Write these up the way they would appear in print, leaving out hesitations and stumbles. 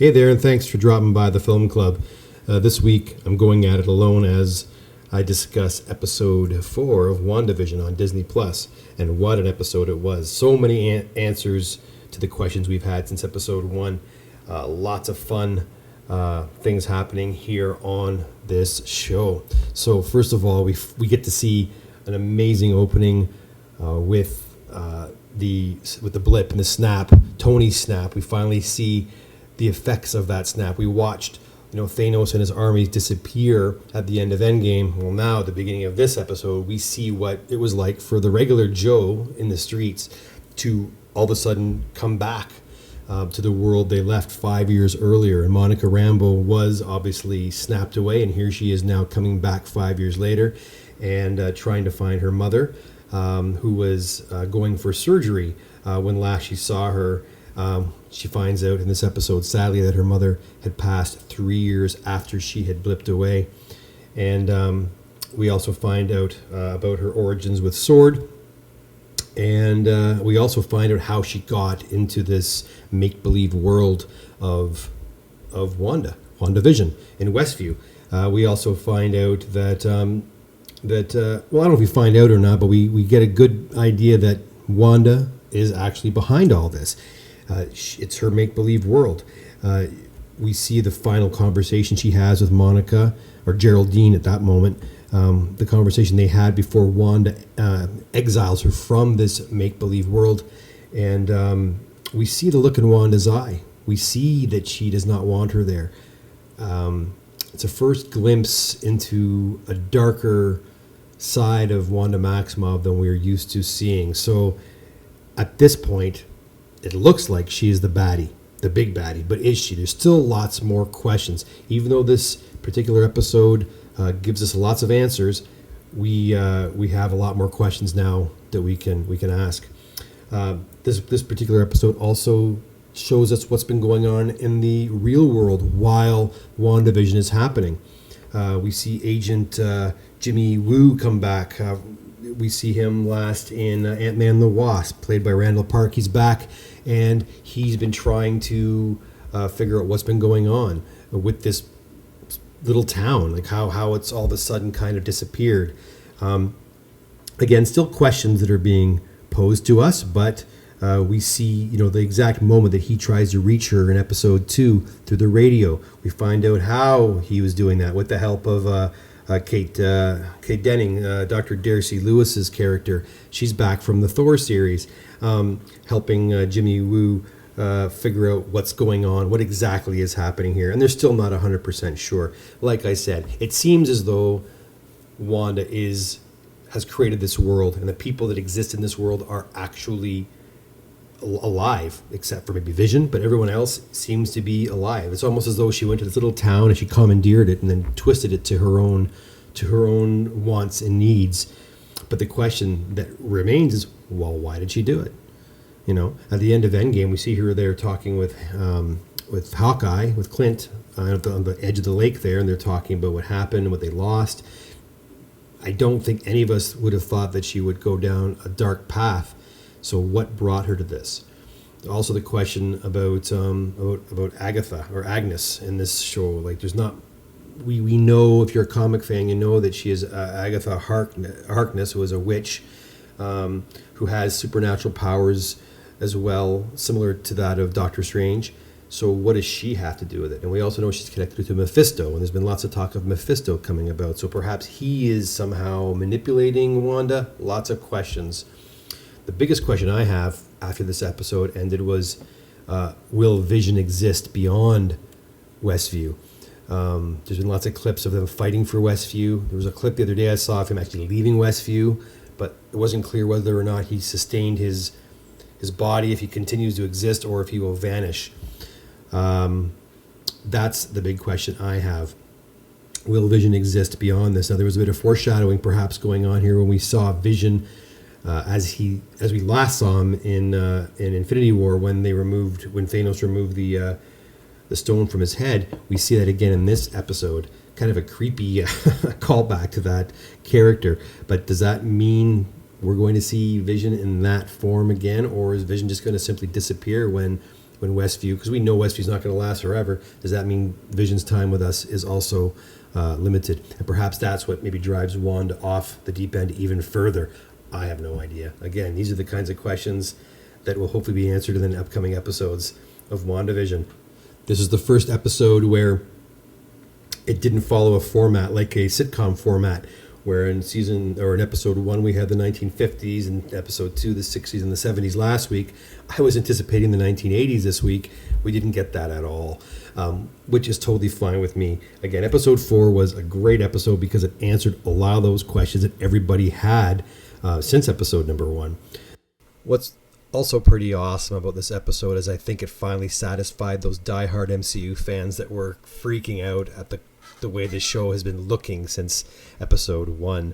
Hey there, and thanks for dropping by the Film Club. This week, I'm going at it alone as I discuss episode 4 of Wandavision on Disney+. And what an episode it was. So many answers to the questions we've had since episode 1. Lots of fun things happening here on this show. So first of all, we get to see an amazing opening with the blip and the snap, Tony's snap. We finally see the effects of that snap. We watched, Thanos and his armies disappear at the end of Endgame. Well, now at the beginning of this episode, we see what it was like for the regular Joe in the streets to all of a sudden come back to the world they left 5 years earlier. And Monica Rambeau was obviously snapped away, and here she is now coming back 5 years later and trying to find her mother, who was going for surgery when last she saw her. She finds out in this episode, sadly, that her mother had passed 3 years after she had blipped away. And we also find out about her origins with S.W.O.R.D. And we also find out how she got into this make-believe world of Wandavision in Westview. We also find out that, well, I don't know if we find out or not, but we get a good idea that Wanda is actually behind all this. It's her make-believe world. We see the final conversation she has with Monica, or Geraldine at that moment, the conversation they had before Wanda exiles her from this make-believe world. And we see the look in Wanda's eye. We see that she does not want her there. It's a first glimpse into a darker side of Wanda Maximoff than we're used to seeing. So at this point, it looks like she is the baddie, the big baddie, but is she? There's still lots more questions. Even though this particular episode gives us lots of answers, we have a lot more questions now that we can ask. This particular episode also shows us what's been going on in the real world while WandaVision is happening. We see Agent Jimmy Woo come back. We see him last in Ant-Man the Wasp, played by Randall Park. He's back, and he's been trying to figure out what's been going on with this little town, like how it's all of a sudden kind of disappeared. Again, still questions that are being posed to us, but we see, the exact moment that he tries to reach her in episode 2 through the radio. We find out how he was doing that with the help of Kate Denning, Dr. Darcy Lewis's character. She's back from the Thor series, helping Jimmy Woo figure out what's going on, what exactly is happening here. And they're still not 100% sure. Like I said, it seems as though Wanda has created this world, and the people that exist in this world are actually alive, except for maybe Vision, but everyone else seems to be alive. It's almost as though she went to this little town and she commandeered it and then twisted it to her own wants and needs. But the question that remains is, well, why did she do it? At the end of Endgame, we see her there talking with Hawkeye, with Clint, on the edge of the lake there, and they're talking about what happened and what they lost. I don't think any of us would have thought that she would go down a dark path. So what brought her to this? Also the question about Agatha or Agnes in this show. Like, there's not, we know, if you're a comic fan, you know that she is Agatha Harkness, who is a witch, who has supernatural powers as well, similar to that of Doctor Strange. So what does she have to do with it? And we also know she's connected to Mephisto, and there's been lots of talk of Mephisto coming about. So perhaps he is somehow manipulating Wanda. Lots of questions. The biggest question I have after this episode ended was, will Vision exist beyond Westview? There's been lots of clips of them fighting for Westview. There was a clip the other day I saw of him actually leaving Westview, but it wasn't clear whether or not he sustained his body, if he continues to exist, or if he will vanish. That's the big question I have. Will Vision exist beyond this? Now, there was a bit of foreshadowing perhaps going on here when we saw Vision as we last saw him in Infinity War when Thanos removed the stone from his head. We see that again in this episode. Kind of a creepy callback to that character. But does that mean we're going to see Vision in that form again, or is Vision just going to simply disappear when when Westview, because we know Westview's not going to last forever, does that mean Vision's time with us is also limited? And perhaps that's what maybe drives Wanda off the deep end even further. I have no idea. Again, these are the kinds of questions that will hopefully be answered in the upcoming episodes of WandaVision. This is the first episode where it didn't follow a format like a sitcom format, where in episode 1 we had the 1950s, and episode 2 the 60s and the 70s last week. I was anticipating the 1980s this week. We didn't get that at all, which is totally fine with me. Again, episode 4 was a great episode because it answered a lot of those questions that everybody had since episode number 1. What's also pretty awesome about this episode is I think it finally satisfied those diehard MCU fans that were freaking out at the way the show has been looking since episode 1.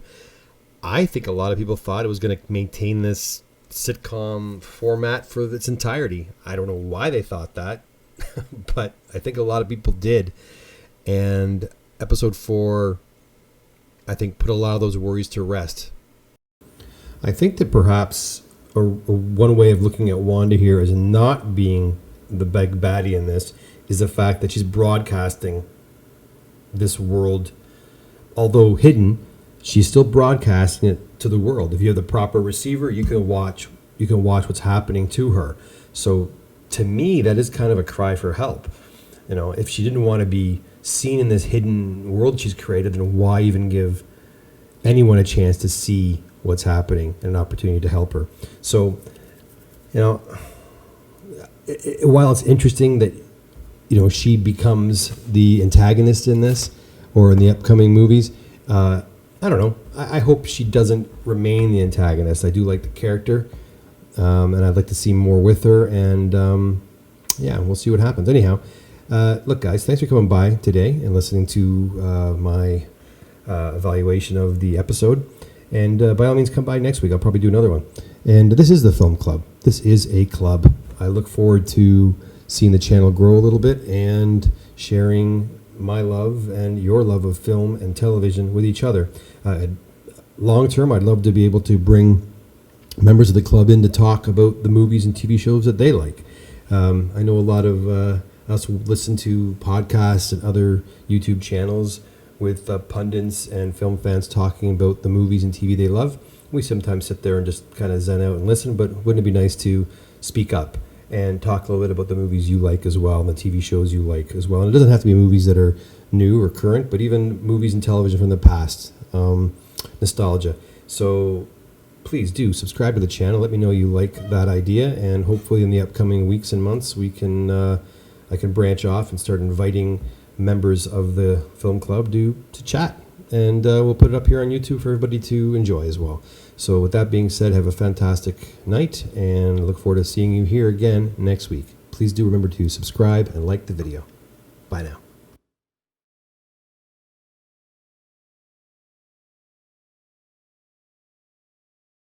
I think a lot of people thought it was going to maintain this sitcom format for its entirety. I don't know why they thought that, but I think a lot of people did. And episode 4, I think, put a lot of those worries to rest. I think that perhaps one way of looking at Wanda here as not being the big baddie in this is the fact that she's broadcasting this world. Although hidden, she's still broadcasting it to the world. If you have the proper receiver, you can watch what's happening to her. So to me, that is kind of a cry for help. You know, if she didn't want to be seen in this hidden world she's created, then why even give anyone a chance to see what's happening and an opportunity to help her? So, you know, while it's interesting that, you know, she becomes the antagonist in this or in the upcoming movies, I don't know. I hope she doesn't remain the antagonist. I do like the character, and I'd like to see more with her. And yeah, we'll see what happens. Anyhow, look, guys, thanks for coming by today and listening to my evaluation of the episode. And by all means, come by next week. I'll probably do another one. And this is the Film Club. This is a club. I look forward to seeing the channel grow a little bit and sharing my love and your love of film and television with each other. Long term, I'd love to be able to bring members of the club in to talk about the movies and TV shows that they like. I know a lot of us listen to podcasts and other YouTube channels with pundits and film fans talking about the movies and TV they love. We sometimes sit there and just kind of zen out and listen, but wouldn't it be nice to speak up and talk a little bit about the movies you like as well and the TV shows you like as well? And it doesn't have to be movies that are new or current, but even movies and television from the past, nostalgia. So please do subscribe to the channel. Let me know you like that idea, and hopefully in the upcoming weeks and months we can I can branch off and start inviting members of the film club to chat, and we'll put it up here on YouTube for everybody to enjoy as well. So with that being said, have a fantastic night, and I look forward to seeing you here again next week. Please do remember to subscribe and like the video. Bye now.